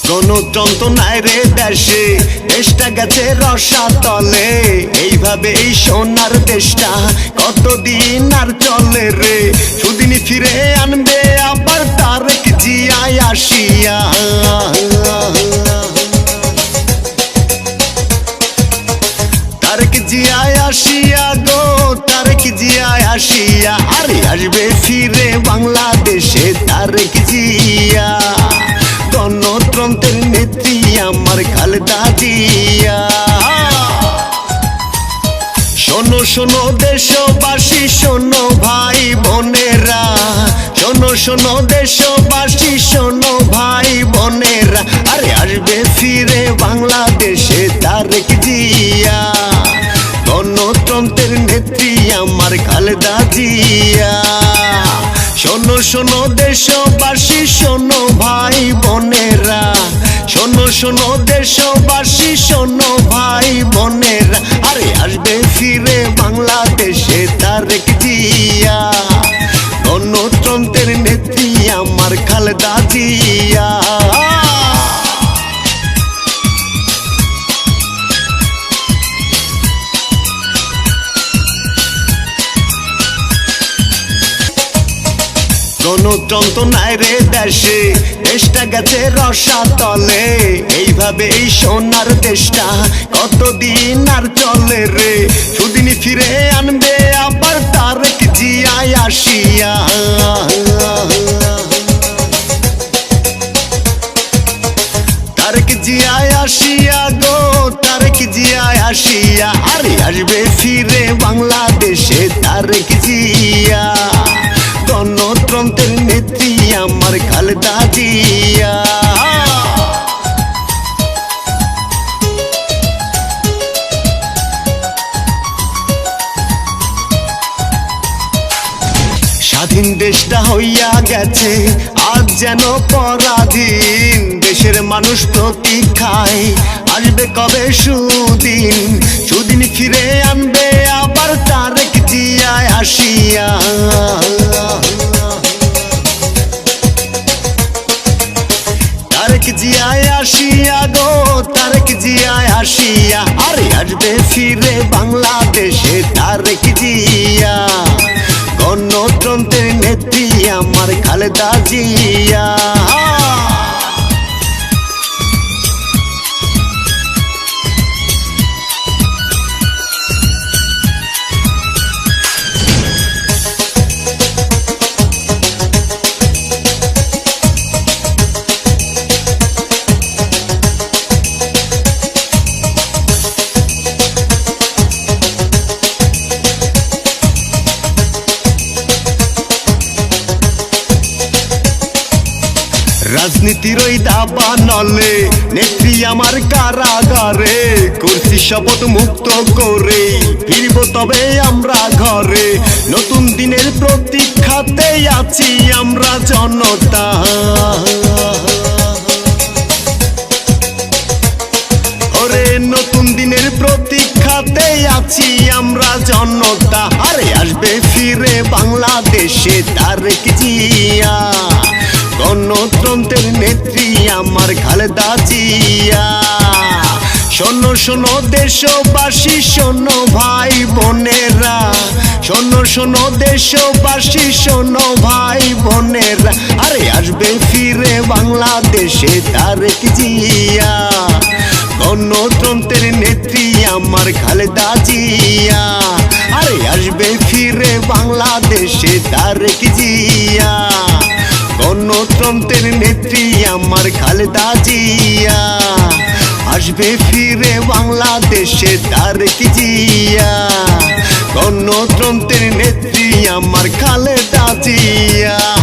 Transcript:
গণতন্ত্র নাই রে দেশে, দেশটা গেছে রসাতলে। এইভাবে এই সোনার দেশটা কতদিন আর চলে রে। সুদিন ফিরে আনবে আবার তারেক জিয়া আসিয়া। তারেক জিয়া আসিয়া গো, তারেক জিয়া আসিয়া। আরে আসবে ফিরে বাংলাদেশে তারেক জিয়া। গণতন্ত্রের নেত্রী আমার খালেদা জিয়া। শোনো শোনো দেশবাসী, শোনো ভাই বোনেরা, শোনো শোনো দেশবাসী, শোনো ভাই বোনেরা। আরে আসবে ফিরে বাংলাদেশে তারেক জিয়া। গণতন্ত্রের নেত্রী আমার খালেদা জিয়া। শোনো শোনো দেশবাসী, শোনো ভাই বোনেরা, শোনো শোনো দেশবাসী, শোনো ভাই বোনেরা। আরে আসবে ফিরে বাংলাদেশে তারেক জিয়া। গণতন্ত্রের নেত্রী আমার খালেদা জিয়া। গণতন্ত্র নাই রে দেশে, দেশটা গেছে রসাতলে। এইভাবে এই সোনার দেশটা কতদিন আর চলে রে। সুদিন ফিরে আনবে আবার তারেক জিয়া আসিয়া। তারেক জিয়া আসিয়া গো, তারেক জিয়া আসিয়া। আরে আসবে ফিরে বাংলাদেশে তারেক জিয়া। গণতন্ত্রের নেত্রী আমার খালেদা জিয়া। স্বাধীন দেশটা হইয়া গেছে আজ যেন পরাধীন। দেশের মানুষ প্রতীক্ষায় আসবে কবে সুদিন। সুদিন ফিরে আনবে আবার তারেক জিয়া আসিয়া। তারেক জিয়া আসিয়া গো, তারেক জিয়া আসিয়া। আরে আসবে ফিরে বাংলাদেশে তারেক জিয়া। গণতন্ত্রের নেত্রী আমার খালেদা জিয়া। রাজনীতির ওই দাবা নলে নেত্রী আমার কারাগারে। করছি শপথ মুক্ত করে ফিরব তবে আমরা ঘরে। নতুন দিনের প্রতীক্ষাতে আছি আমরা জনতা। ওরে নতুন দিনের প্রতীক্ষাতে আছি আমরা জনতা। আরে আসবে ফিরে বাংলাদেশে তারেক জিয়া। গণতন্ত্রের নেত্রী আমার খালেদা জিয়া। শোনো শোনো দেশবাসী, শোনো ভাই বোনেরা, শোনো শোনো দেশবাসী, শোনো ভাই বোনেরা। আরে আসবে ফিরে বাংলাদেশে তারেক জিয়া। গণতন্ত্রের নেত্রী আমার খালেদা জিয়া। আরে আসবে ফিরে বাংলাদেশে তারেক জিয়া। গণতন্ত্রের নেত্রী আমার খালেদা জিয়া। আসবে ফিরে বাংলাদেশে তারেক জিয়া। গণতন্ত্রের নেত্রী আমার খালেদা জিয়া।